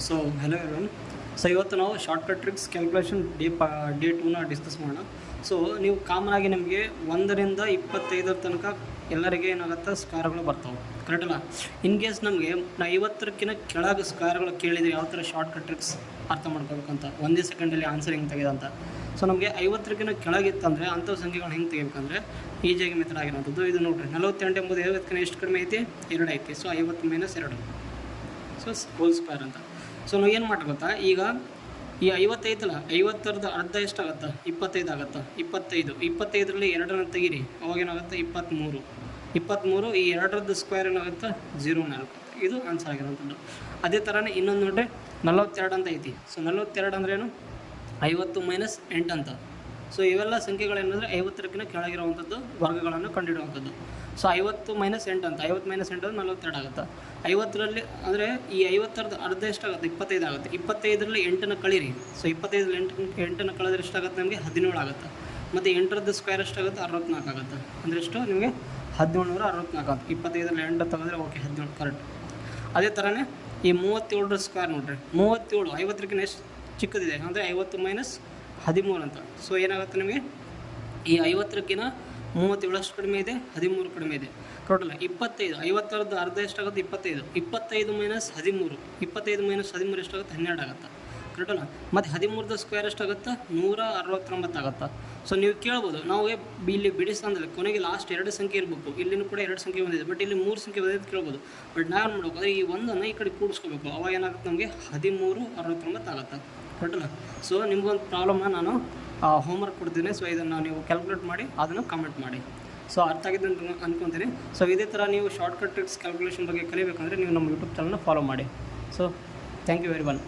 So hello everyone. So ಇವತ್ತು ನಾವು shortcut tricks calculation day 2ನ ಡಿಸ್ಕಸ್ ಮಾಡೋಣ. ಸೊ ನೀವು ಕಾಮನ್ ಆಗಿ ನಿಮಗೆ 1ರಿಂದ 25 ತನಕ ಎಲ್ಲರಿಗೆ ಏನಾಗುತ್ತೆ ಸ್ಕ್ವೇರ್ಗಳು ಬರ್ತಾವೆ, ಕರೆಕ್ಟ್ ಅಲ್ಲ? ಇನ್ ಕೇಸ್ ನಮಗೆ 50ಕ್ಕಿಂತ ಕೆಳಗೆ ಸ್ಕ್ವೇರ್ಗಳು ಕೇಳಿದರೆ ಯಾವ ಥರ ಶಾರ್ಟ್ಕಟ್ ಟ್ರಿಕ್ಸ್ ಅರ್ಥ ಮಾಡ್ಕೋಬೇಕಂತ, ಒಂದೇ ಸೆಕೆಂಡಲ್ಲಿ ಆನ್ಸರ್ ಹಿಂಗೆ ತೆಗೆದಂತ. ಸೊ ನಮಗೆ 50ಕ್ಕಿಂತ ಕೆಳಗಿತ್ತಂದರೆ ಅಂಥ ಸಂಖ್ಯೆಗಳು ಹೆಂಗೆ ತೆಗಿಬೇಕಂದ್ರೆ ಈಜಿಯಾಗಿ ಮೆಥಡ್ ಆಗಿರೋಂಥದ್ದು. ಇದು ನೋಡಿರಿ, 48 ಎಂಬುದು 50ಕ್ಕಿಂತ ಎಷ್ಟು ಕಡಿಮೆ ಐತಿ? 2 ಐತಿ. ಸೊ 50 - 2, ಸೊ ಹೋಲ್ ಸ್ಕ್ವೇರ್ ಅಂತ. ಸೊ ನಾವು ಏನು ಮಾಡಿ ಗೊತ್ತಾ, ಈಗ ಈ 50 ಐತಲ್ಲ, 50ರದ ಅರ್ಧ ಎಷ್ಟಾಗತ್ತೆ? 25 ಆಗುತ್ತೆ. 25ರಲ್ಲಿ 2 ತೆಗೀರಿ, ಅವಾಗೇನಾಗುತ್ತೆ? 23. ಈ 2ರದ ಸ್ಕ್ವೇರ್ ಏನಾಗುತ್ತೆ? 0 ಇದು ಆನ್ಸರ್ ಆಗಿರೋಂಥದ್ದು. ಅದೇ ಥರನೇ ಇನ್ನೊಂದು ನೋಡ್ರಿ, 42 ಅಂತ ಐತಿ. ಸೊ 42 ಅಂದ್ರೇನು? 50 - 8 ಅಂತ. ಸೊ ಇವೆಲ್ಲ ಸಂಖ್ಯೆಗಳೇನಂದರೆ 50ಕ್ಕಿಂತ ಕೆಳಗಿರುವಂಥದ್ದು ವರ್ಗಗಳನ್ನು ಕಂಡುಹಿಡುವಂಥದ್ದು. ಸೊ 50 - 8 ಅಂತ, 50 - 8 ಅಂದರೆ 42 ಆಗುತ್ತೆ. 50ರಲ್ಲಿ ಅಂದರೆ ಈ 50ರದ ಅರ್ಧ ಎಷ್ಟಾಗುತ್ತೆ? 25 ಆಗುತ್ತೆ. 25ರಲ್ಲಿ 8ನ ಕಳೀರಿ. ಸೊ 25ರಲ್ಲಿ 8ನ ಕಳೆದ್ರೆ ಎಷ್ಟಾಗುತ್ತೆ? ನಮಗೆ 17 ಆಗುತ್ತೆ. ಮತ್ತು 8ರದ ಸ್ಕ್ವೇರ್ ಎಷ್ಟಾಗುತ್ತೆ? 64 ಆಗುತ್ತೆ. ಅಂದರೆ ಎಷ್ಟು? ನಿಮಗೆ 1764 ಆಗುತ್ತೆ. 25ರಲ್ಲಿ 8 ತೆಗೆದ್ರೆ ಓಕೆ, 17 ಕರೆಕ್ಟ್. ಅದೇ ಥರನೇ ಈ 37ರ ಸ್ಕ್ವೇರ್ ನೋಡಿರಿ, 37 50ಕ್ಕಿಂತ ಎಷ್ಟು ಚಿಕ್ಕದಿದೆ ಅಂದರೆ 50 - 13 ಅಂತ. ಸೊ ಏನಾಗುತ್ತೆ ನಿಮಗೆ? ಈ 50ಕ್ಕಿಂತ 37 ಅಷ್ಟು ಕಡಿಮೆ ಇದೆ, 13 ಕಡಿಮೆ ಇದೆ, ಟೋಟಲ್ 25. 50ರದ ಅರ್ಧ ಎಷ್ಟಾಗುತ್ತೆ? 25. 25 - 13, 25 - 13 ಎಷ್ಟಾಗುತ್ತೆ? 12 ಆಗುತ್ತೆ, ಕರೆಕ್ಟಲ್ಲ? ಮತ್ತು 13ದ ಸ್ಕ್ವೇರ್ ಎಷ್ಟಾಗುತ್ತೆ? 169 ಆಗುತ್ತೆ. ಸೊ ನೀವು ಕೇಳ್ಬೋದು, ನಾವು ಇಲ್ಲಿ ಬಿಡಿಸ್ತಂದ್ರೆ ಕೊನೆಗೆ ಲಾಸ್ಟ್ 2 ಸಂಖ್ಯೆ ಇರಬೇಕು, ಇಲ್ಲಿನೂ ಕೂಡ 2 ಸಂಖ್ಯೆ ಬಂದಿದೆ, ಬಟ್ ಇಲ್ಲಿ 3 ಸಂಖ್ಯೆ ಬಂದಿದೆ ಕೇಳ್ಬೋದು. ಬಟ್ ನಾವು ಮಾಡಬೇಕು ಅಂದರೆ ಈ ಒಂದನ್ನು ಈ ಕಡೆ ಕೂಡಿಸ್ಕೋಬೇಕು, ಅವಾಗ ಏನಾಗುತ್ತೆ? ನಮಗೆ 1369 ಆಗುತ್ತೆ, ಕರೆಕ್ಟಲ್ಲ? ಸೊ ನಿಮ್ಗೊಂದು ಪ್ರಾಬ್ಲಮ್ನ ನಾನು ಹೋಮ್ವರ್ಕ್ ಕೊಡ್ತೀನಿ. ಸೊ ಇದನ್ನು ನೀವು ಕ್ಯಾಲ್ಕುಲೇಟ್ ಮಾಡಿ ಅದನ್ನು ಕಮೆಂಟ್ ಮಾಡಿ. ಸೊ ಅರ್ಥ ಆಗಿದೆ ಅಂತ ಅಂದ್ಕೊತೀನಿ. ಸೊ ಇದೇ ಥರ ನೀವು ಶಾರ್ಟ್ಕಟ್ ಟ್ರಿಕ್ಸ್ ಕ್ಯಾಲ್ಕುಲೇಷನ್ ಬಗ್ಗೆ ಕಲಿಬೇಕಂದ್ರೆ ನೀವು ನಮ್ಮ ಯೂಟ್ಯೂಬ್ ಚಾನಲ್ನ ಫಾಲೋ ಮಾಡಿ. So thank you very much.